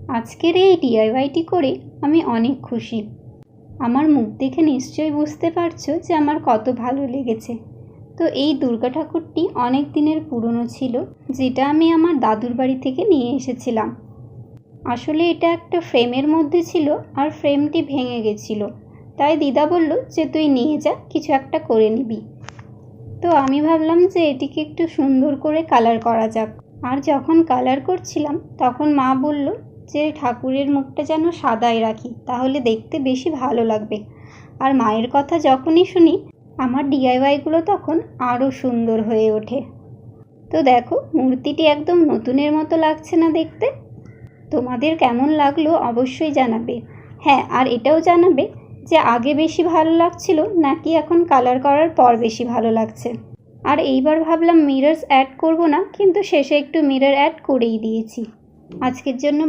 আজকের এই ডিআইওয়াইটি করে আমি অনেক খুশি। আমার মুখ দেখে নিশ্চয়ই বুঝতে পারছো যে আমার কত ভালো লেগেছে। তো এই দুর্গা ঠাকুরটি অনেক দিনের পুরনো ছিল, যেটা আমি আমার দাদুর বাড়ি থেকে নিয়ে এসেছিলাম। আসলে এটা একটা ফ্রেমের মধ্যে ছিল আর ফ্রেমটি ভেঙে গেছিল, তাই দিদা বলল যে তুই নিয়ে যা, কিছু একটা করে নিবি। তো আমি ভাবলাম যে এটিকে একটু সুন্দর করে কালার করা যাক। আর যখন কালার করছিলাম তখন মা বলল যে ঠাকুরের মুখটা যেন সাদাই রাখি, তাহলে দেখতে বেশি ভালো লাগবে। আর মায়ের কথা যখনই শুনি আমার ডিআইওয়াইগুলো তখন আরও সুন্দর হয়ে ওঠে। তো দেখো, মূর্তিটি একদম নতুনের মতো লাগছে না দেখতে? তোমাদের কেমন লাগলো অবশ্যই জানাবে। হ্যাঁ, আর এটাও জানাবে যে আগে বেশি ভালো লাগছিল নাকি এখন কালার করার পর বেশি ভালো লাগছে। আর এইবার ভাবলাম মিরর্স অ্যাড করব না, কিন্তু শেষে একটু মিরর অ্যাড করেই দিয়েছি। আজকের জন্য